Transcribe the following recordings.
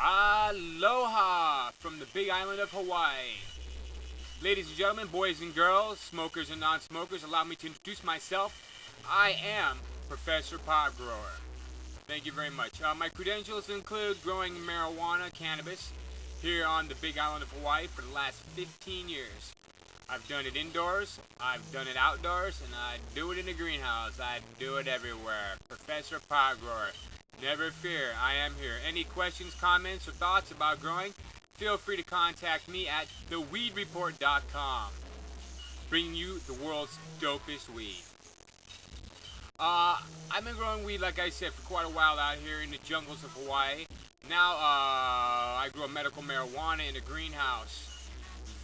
Aloha from the big island of Hawaii. Ladies and gentlemen, boys and girls, smokers and non-smokers, allow me to introduce myself. I am Professor Potgrower. Thank you very much. My credentials include growing marijuana, cannabis, here on the big island of Hawaii for the last 15 years. I've done it indoors, I've done it outdoors, and I do it in the greenhouse. I do it everywhere. Professor Potgrower. Never fear, I am here. Any questions, comments, or thoughts about growing? Feel free to contact me at theweedreport.com. Bringing you the world's dopest weed. I've been growing weed, like I said, for quite a while out here in the jungles of Hawaii. Now, I grow medical marijuana in a greenhouse.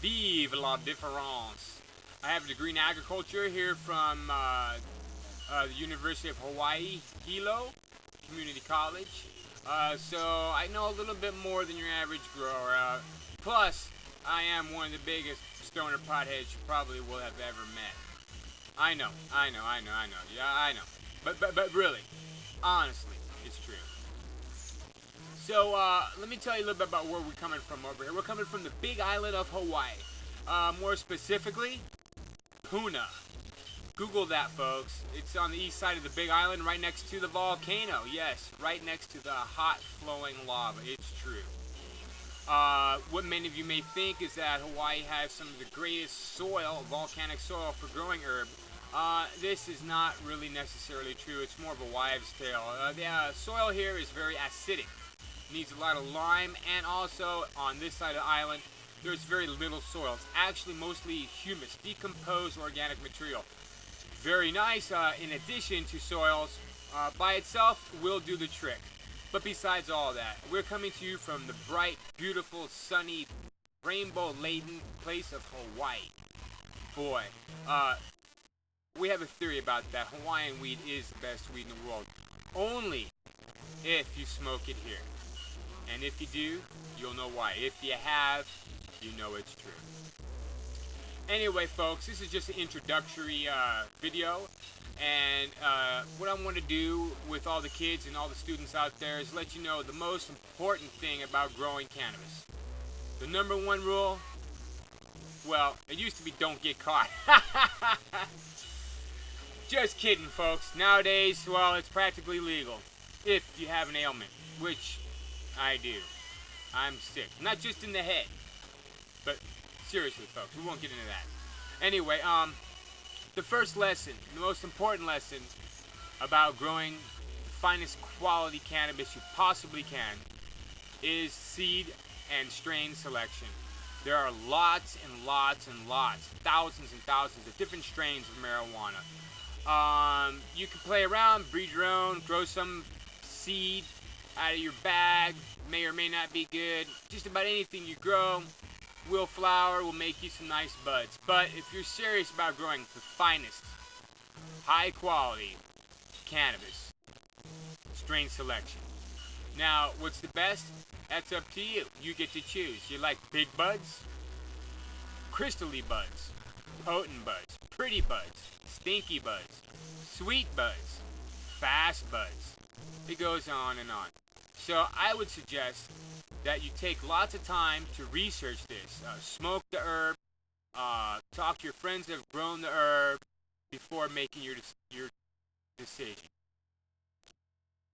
Vive la différence. I have a degree in agriculture here from the University of Hawaii, Hilo Community College. So I know a little bit more than your average grower. Plus, I am one of the biggest stoner potheads you probably will have ever met. I know. Yeah, I know. But really, honestly, it's true. So, let me tell you a little bit about where we're coming from over here. We're coming from the big island of Hawaii. More specifically, Puna. Google that, folks. It's on the east side of the big island, right next to the volcano. Yes, right next to the hot flowing lava. It's true. What many of you may think is that Hawaii has some of the greatest soil, volcanic soil, for growing herb. This is not really necessarily true. It's more of a wives' tale. The soil here is very acidic. Needs a lot of lime, and also on this side of the island, there's very little soil. It's actually mostly humus, decomposed organic material. Very nice, in addition to soils, by itself will do the trick. But besides all that, we're coming to you from the bright, beautiful, sunny, rainbow-laden place of Hawaii. Boy, we have a theory about that. Hawaiian weed is the best weed in the world. Only if you smoke it here. And if you do, you'll know why. If you have, you know it's true. Anyway, folks, this is just an introductory video, and what I want to do with all the kids and all the students out there is let you know the most important thing about growing cannabis. The number one rule, well, it used to be don't get caught. Just kidding, folks. Nowadays, well, it's practically legal if you have an ailment, which I do. I'm sick. Not just in the head, but seriously, folks, we won't get into that. Anyway, the first lesson, the most important lesson about growing the finest quality cannabis you possibly can is seed and strain selection. There are lots and lots and lots, thousands and thousands of different strains of marijuana. You can play around, breed your own, grow some seed out of your bag, may or may not be good. Just about anything you grow will flower, will make you some nice buds. But if you're serious about growing the finest, high quality cannabis, strain selection. Now, what's the best? That's up to you. You get to choose. You like big buds, crystally buds, potent buds, pretty buds, stinky buds, sweet buds, fast buds. It goes on and on. So I would suggest that you take lots of time to research this. Smoke the herb, talk to your friends that have grown the herb before making your decision.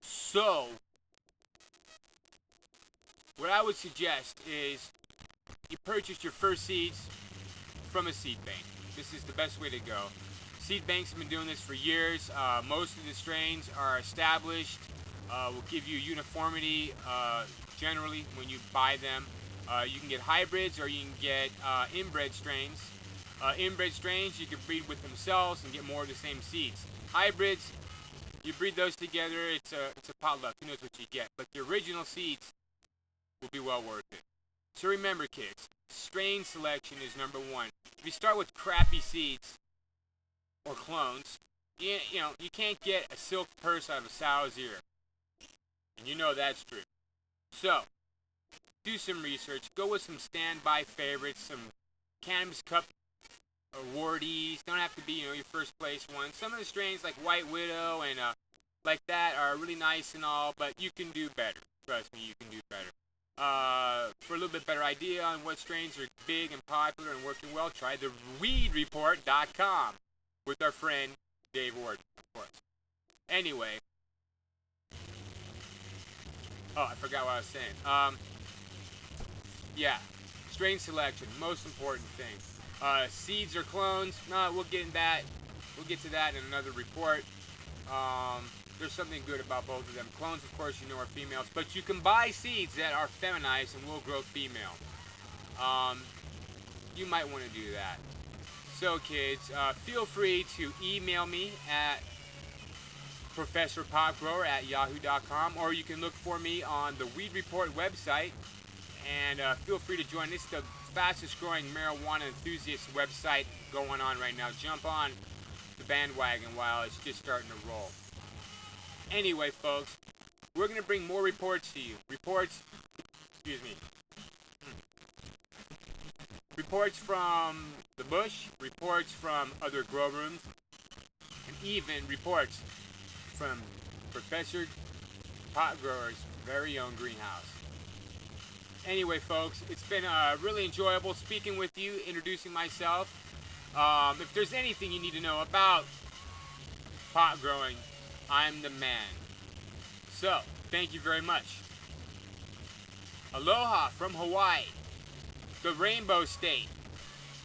So, what I would suggest is you purchase your first seeds from a seed bank. This is the best way to go. Seed banks have been doing this for years. Most of the strains are established. Will give you uniformity generally when you buy them. You can get hybrids or you can get inbred strains. Inbred strains you can breed with themselves and get more of the same seeds. Hybrids, you breed those together, it's a potluck. Who knows what you get? But the original seeds will be well worth it. So remember, kids, strain selection is number one. If you start with crappy seeds or clones, you know you can't get a silk purse out of a sow's ear. And you know that's true. So, do some research. Go with some standby favorites, some Cannabis Cup awardees. Don't have to be, your first place one. Some of the strains like White Widow and like that are really nice and all, but you can do better. Trust me, you can do better. For a little bit better idea on what strains are big and popular and working well, try the weedreport.com with our friend Dave Ward, of course. Anyway, I forgot what I was saying. Yeah, strain selection, most important thing. Seeds or clones? No, we'll get in that. We'll get to that in another report. There's something good about both of them. Clones, of course, are females, but you can buy seeds that are feminized and will grow female. You might want to do that. So, kids, feel free to email me at professorpotgrower@yahoo.com, or you can look for me on the Weed Report website. And feel free to join. This is the fastest growing marijuana enthusiast website going on right now. Jump on the bandwagon while it's just starting to roll. Anyway, folks, we're going to bring more reports to you. Reports from the bush, reports from other grow rooms, and even reports from Professor Potgrower's very own greenhouse. Anyway, folks, it's been really enjoyable speaking with you, introducing myself. If there's anything you need to know about pot growing, I'm the man. So, thank you very much. Aloha from Hawaii, the Rainbow State,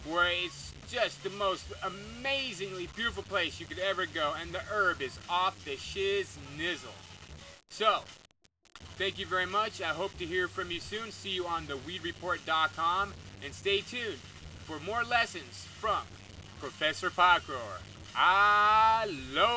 where it's just the most amazingly beautiful place you could ever go, and the herb is off the shiz nizzle. So, thank you very much. I hope to hear from you soon. See you on the weedreport.com, and stay tuned for more lessons from Professor Potgrower. Aloha!